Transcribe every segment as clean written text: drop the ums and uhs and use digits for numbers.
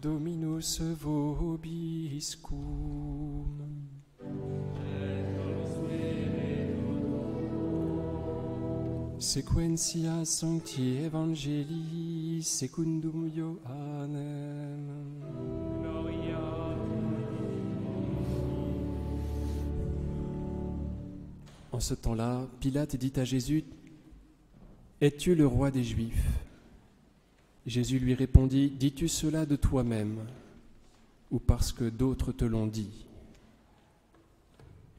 Dominus vobiscum. Sequentia Sancti Evangelii secundum Ioannem. En ce temps-là, Pilate dit à Jésus, « Es-tu le roi des Juifs ?» Jésus lui répondit, « Dis-tu cela de toi-même ou parce que d'autres te l'ont dit ?»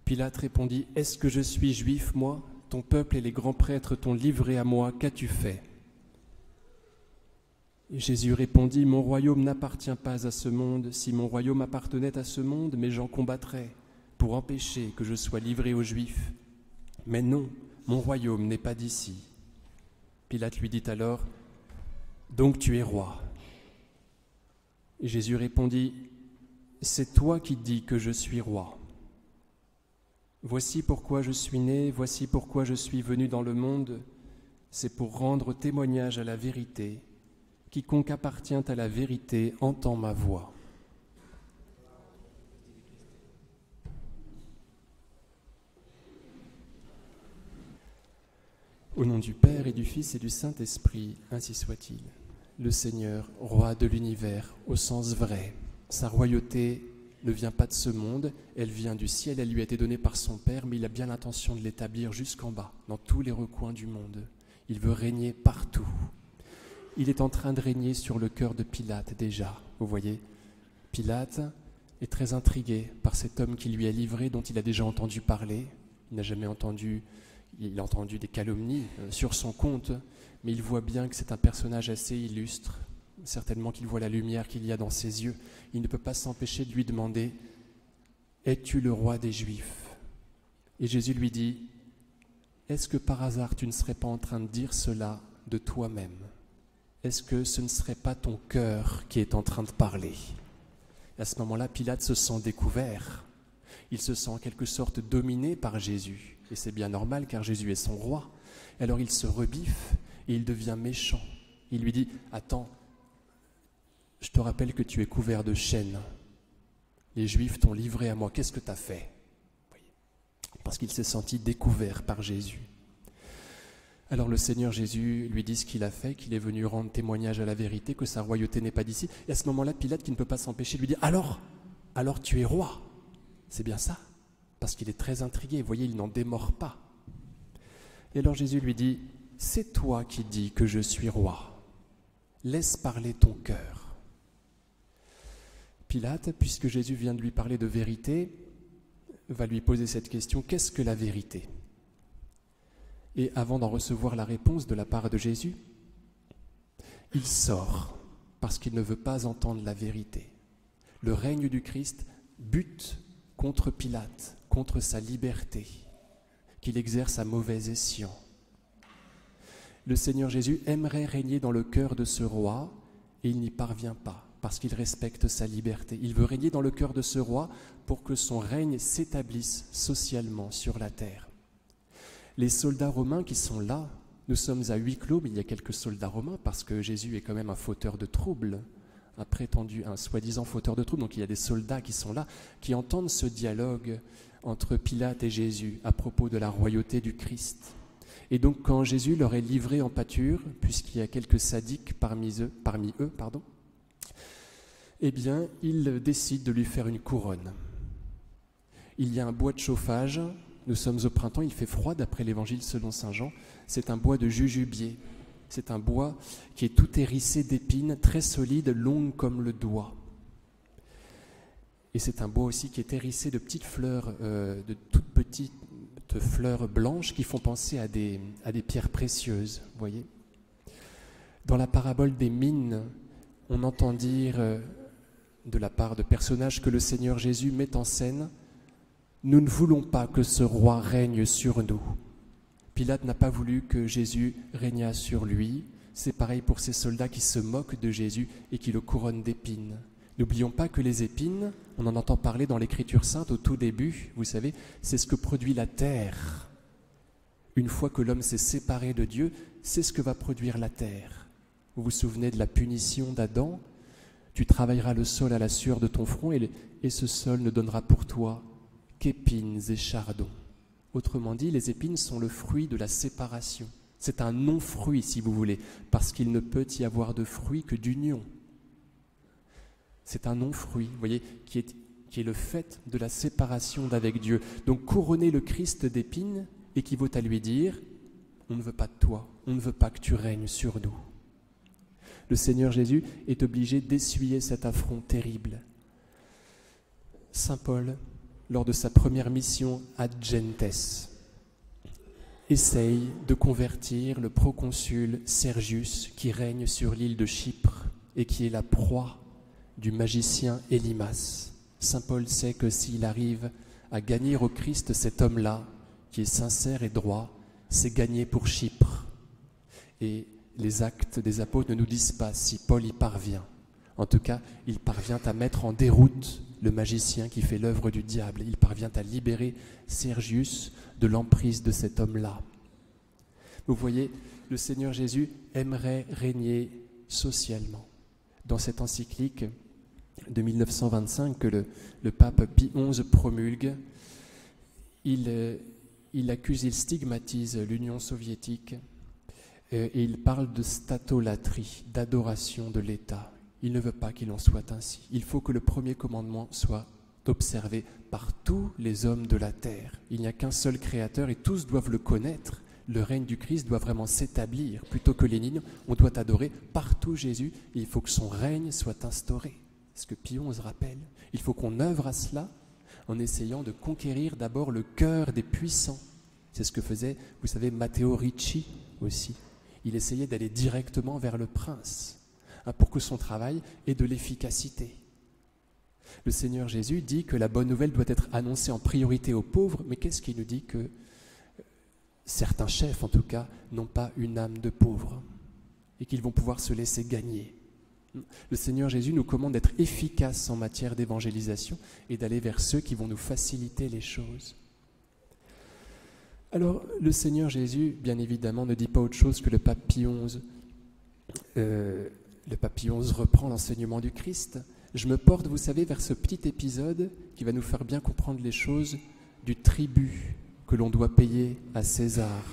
Pilate répondit, « Est-ce que je suis juif, moi ? Ton peuple et les grands prêtres t'ont livré à moi, qu'as-tu fait ?» Et Jésus répondit, « Mon royaume n'appartient pas à ce monde. Si mon royaume appartenait à ce monde, mes gens combattraient pour empêcher que je sois livré aux Juifs. Mais non, mon royaume n'est pas d'ici. » Pilate lui dit alors, « Donc tu es roi. » Et Jésus répondit, « C'est toi qui dis que je suis roi. Voici pourquoi je suis né, voici pourquoi je suis venu dans le monde, c'est pour rendre témoignage à la vérité. Quiconque appartient à la vérité entend ma voix. » Au nom du Père et du Fils et du Saint-Esprit, ainsi soit-il. Le Seigneur, roi de l'univers, au sens vrai, sa royauté ne vient pas de ce monde, elle vient du ciel, elle lui a été donnée par son Père, mais il a bien l'intention de l'établir jusqu'en bas, dans tous les recoins du monde. Il veut régner partout. Il est en train de régner sur le cœur de Pilate déjà, vous voyez. Pilate est très intrigué par cet homme qui lui a livré, dont il a déjà entendu parler. Il n'a jamais entendu... Il a entendu des calomnies sur son compte, mais il voit bien que c'est un personnage assez illustre, certainement qu'il voit la lumière qu'il y a dans ses yeux. Il ne peut pas s'empêcher de lui demander « Es-tu le roi des Juifs ?» Et Jésus lui dit « Est-ce que par hasard tu ne serais pas en train de dire cela de toi-même ? Est-ce que ce ne serait pas ton cœur qui est en train de parler ?» À ce moment-là, Pilate se sent découvert. Il se sent en quelque sorte dominé par Jésus. Et c'est bien normal car Jésus est son roi. Alors il se rebiffe et il devient méchant. Il lui dit « Attends, je te rappelle que tu es couvert de chaînes. Les Juifs t'ont livré à moi. Qu'est-ce que tu as fait ?» Parce qu'il s'est senti découvert par Jésus. Alors le Seigneur Jésus lui dit ce qu'il a fait, qu'il est venu rendre témoignage à la vérité, que sa royauté n'est pas d'ici. Et à ce moment-là, Pilate, qui ne peut pas s'empêcher, lui dit « Alors tu es roi. C'est bien ça ?» Parce qu'il est très intrigué, vous voyez, il n'en démord pas. Et alors Jésus lui dit, « C'est toi qui dis que je suis roi. Laisse parler ton cœur. » Pilate, puisque Jésus vient de lui parler de vérité, va lui poser cette question, qu'est-ce que la vérité ? Et avant d'en recevoir la réponse de la part de Jésus, il sort parce qu'il ne veut pas entendre la vérité. Le règne du Christ bute contre Pilate, contre sa liberté, qu'il exerce à mauvais escient. Le Seigneur Jésus aimerait régner dans le cœur de ce roi et il n'y parvient pas parce qu'il respecte sa liberté. Il veut régner dans le cœur de ce roi pour que son règne s'établisse socialement sur la terre. Les soldats romains qui sont là, nous sommes à huis clos, mais il y a quelques soldats romains parce que Jésus est quand même un fauteur de troubles. Un soi-disant fauteur de troubles. Donc il y a des soldats qui sont là, qui entendent ce dialogue entre Pilate et Jésus à propos de la royauté du Christ. Et donc quand Jésus leur est livré en pâture, puisqu'il y a quelques sadiques parmi eux, eh bien, ils décident de lui faire une couronne. Il y a un bois de chauffage, nous sommes au printemps, il fait froid d'après l'évangile selon saint Jean, c'est un bois de jujubier. C'est un bois qui est tout hérissé d'épines, très solide, longue comme le doigt. Et c'est un bois aussi qui est hérissé de petites fleurs, de toutes petites fleurs blanches qui font penser à des pierres précieuses, vous voyez. Dans la parabole des mines, on entend dire de la part de personnages que le Seigneur Jésus met en scène, « Nous ne voulons pas que ce roi règne sur nous. » Pilate n'a pas voulu que Jésus régnât sur lui. C'est pareil pour ces soldats qui se moquent de Jésus et qui le couronnent d'épines. N'oublions pas que les épines, on en entend parler dans l'Écriture sainte au tout début, vous savez, c'est ce que produit la terre. Une fois que l'homme s'est séparé de Dieu, c'est ce que va produire la terre. Vous vous souvenez de la punition d'Adam ? Tu travailleras le sol à la sueur de ton front et ce sol ne donnera pour toi qu'épines et chardons. Autrement dit, les épines sont le fruit de la séparation. C'est un non-fruit, si vous voulez, parce qu'il ne peut y avoir de fruit que d'union. C'est un non-fruit, vous voyez, qui est le fait de la séparation d'avec Dieu. Donc couronner le Christ d'épines équivaut à lui dire « On ne veut pas de toi, on ne veut pas que tu règnes sur nous ». Le Seigneur Jésus est obligé d'essuyer cet affront terrible. Saint Paul, lors de sa première mission ad gentes, essaye de convertir le proconsul Sergius qui règne sur l'île de Chypre et qui est la proie du magicien Élymas. Saint Paul sait que s'il arrive à gagner au Christ cet homme-là, qui est sincère et droit, c'est gagner pour Chypre. Et les actes des apôtres ne nous disent pas si Paul y parvient. En tout cas, il parvient à mettre en déroute le magicien qui fait l'œuvre du diable. Il parvient à libérer Sergius de l'emprise de cet homme-là. Vous voyez, le Seigneur Jésus aimerait régner socialement. Dans cette encyclique de 1925 que le pape Pie XI promulgue, il accuse, il stigmatise l'Union soviétique et il parle de statolatrie, d'adoration de l'État. Il ne veut pas qu'il en soit ainsi. Il faut que le premier commandement soit observé par tous les hommes de la terre. Il n'y a qu'un seul créateur et tous doivent le connaître. Le règne du Christ doit vraiment s'établir. Plutôt que Lénine, on doit adorer partout Jésus et il faut que son règne soit instauré. C'est ce que Pie XI rappelle. Il faut qu'on œuvre à cela en essayant de conquérir d'abord le cœur des puissants. C'est ce que faisait, vous savez, Matteo Ricci aussi. Il essayait d'aller directement vers le prince pour que son travail ait de l'efficacité. Le Seigneur Jésus dit que la bonne nouvelle doit être annoncée en priorité aux pauvres, mais qu'est-ce qu'il nous dit que certains chefs, en tout cas, n'ont pas une âme de pauvre et qu'ils vont pouvoir se laisser gagner. Le Seigneur Jésus nous commande d'être efficaces en matière d'évangélisation et d'aller vers ceux qui vont nous faciliter les choses. Alors, le Seigneur Jésus, bien évidemment, ne dit pas autre chose que le pape Pie XI. Le pape Pie XI reprend l'enseignement du Christ. Je me porte, vous savez, vers ce petit épisode qui va nous faire bien comprendre les choses du tribut que l'on doit payer à César.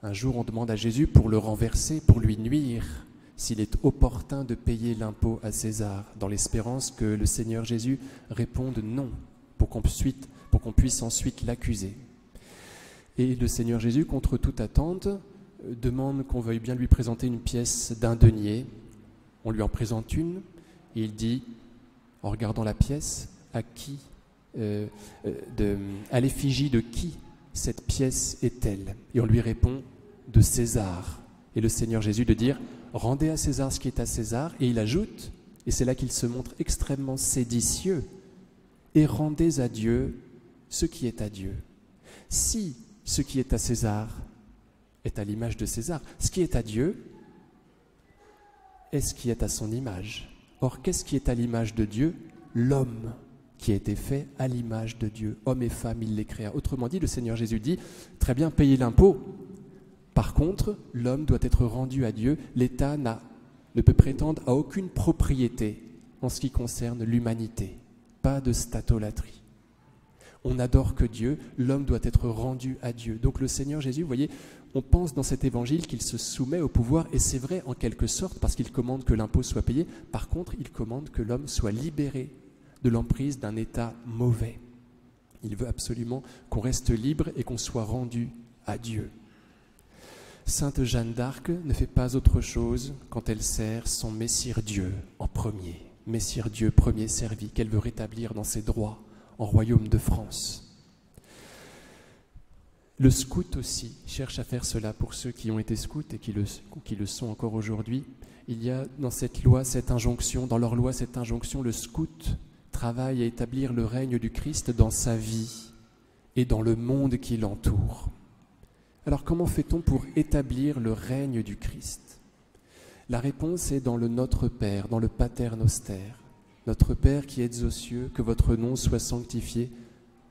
Un jour, on demande à Jésus pour le renverser, pour lui nuire, s'il est opportun de payer l'impôt à César, dans l'espérance que le Seigneur Jésus réponde non, pour qu'on puisse ensuite l'accuser. Et le Seigneur Jésus, contre toute attente, demande qu'on veuille bien lui présenter une pièce d'un denier. On lui en présente une, et il dit, en regardant la pièce, à l'effigie de qui cette pièce est-elle? Et on lui répond, de César. Et le Seigneur Jésus de dire, rendez à César ce qui est à César, et il ajoute, et c'est là qu'il se montre extrêmement séditieux, et rendez à Dieu ce qui est à Dieu. Si ce qui est à César est à l'image de César, ce qui est à Dieu est ce qui est à son image. Or, qu'est-ce qui est à l'image de Dieu? L'homme qui a été fait à l'image de Dieu. Homme et femme, il les créa. Autrement dit, le Seigneur Jésus dit, très bien, payez l'impôt. Par contre, l'homme doit être rendu à Dieu. L'État ne peut prétendre à aucune propriété en ce qui concerne l'humanité. Pas de statolatrie. On n'adore que Dieu, l'homme doit être rendu à Dieu. Donc le Seigneur Jésus, vous voyez, on pense dans cet évangile qu'il se soumet au pouvoir, et c'est vrai en quelque sorte, parce qu'il commande que l'impôt soit payé. Par contre, il commande que l'homme soit libéré de l'emprise d'un état mauvais. Il veut absolument qu'on reste libre et qu'on soit rendu à Dieu. Sainte Jeanne d'Arc ne fait pas autre chose quand elle sert son Messire Dieu en premier. Messire Dieu premier servi, qu'elle veut rétablir dans ses droits en royaume de France. Le scout aussi cherche à faire cela pour ceux qui ont été scouts et qui le sont encore aujourd'hui. Il y a dans cette loi cette injonction, dans leur loi cette injonction, le scout travaille à établir le règne du Christ dans sa vie et dans le monde qui l'entoure. Alors comment fait-on pour établir le règne du Christ? La réponse est dans le Notre Père, dans le Pater Noster. Notre Père qui êtes aux cieux, que votre nom soit sanctifié,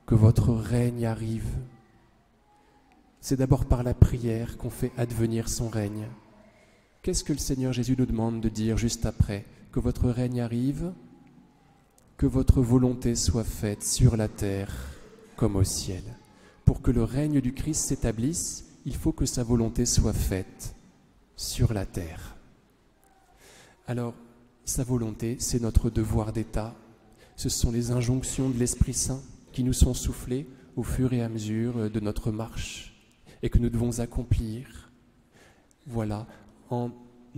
que votre règne arrive. C'est d'abord par la prière qu'on fait advenir son règne. Qu'est-ce que le Seigneur Jésus nous demande de dire juste après? que votre règne arrive, que votre volonté soit faite sur la terre comme au ciel. Pour que le règne du Christ s'établisse, il faut que sa volonté soit faite sur la terre. Alors, sa volonté, c'est notre devoir d'État. Ce sont les injonctions de l'Esprit Saint qui nous sont soufflées au fur et à mesure de notre marche et que nous devons accomplir. Voilà, en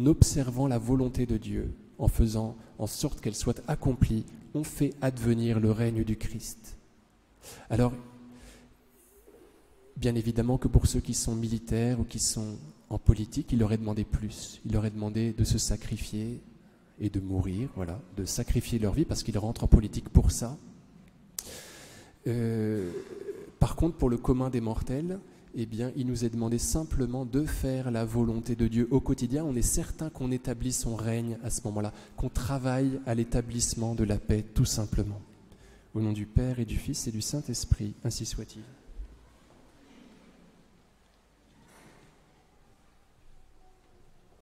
observant la volonté de Dieu, en faisant en sorte qu'elle soit accomplie, on fait advenir le règne du Christ. Alors, bien évidemment que pour ceux qui sont militaires ou qui sont en politique, il leur est demandé plus. Il leur est demandé de se sacrifier et de mourir, voilà, de sacrifier leur vie parce qu'ils rentrent en politique pour ça. Par contre, pour le commun des mortels, eh bien, il nous est demandé simplement de faire la volonté de Dieu au quotidien. On est certain qu'on établit son règne à ce moment-là, qu'on travaille à l'établissement de la paix, tout simplement. Au nom du Père et du Fils et du Saint-Esprit, ainsi soit-il.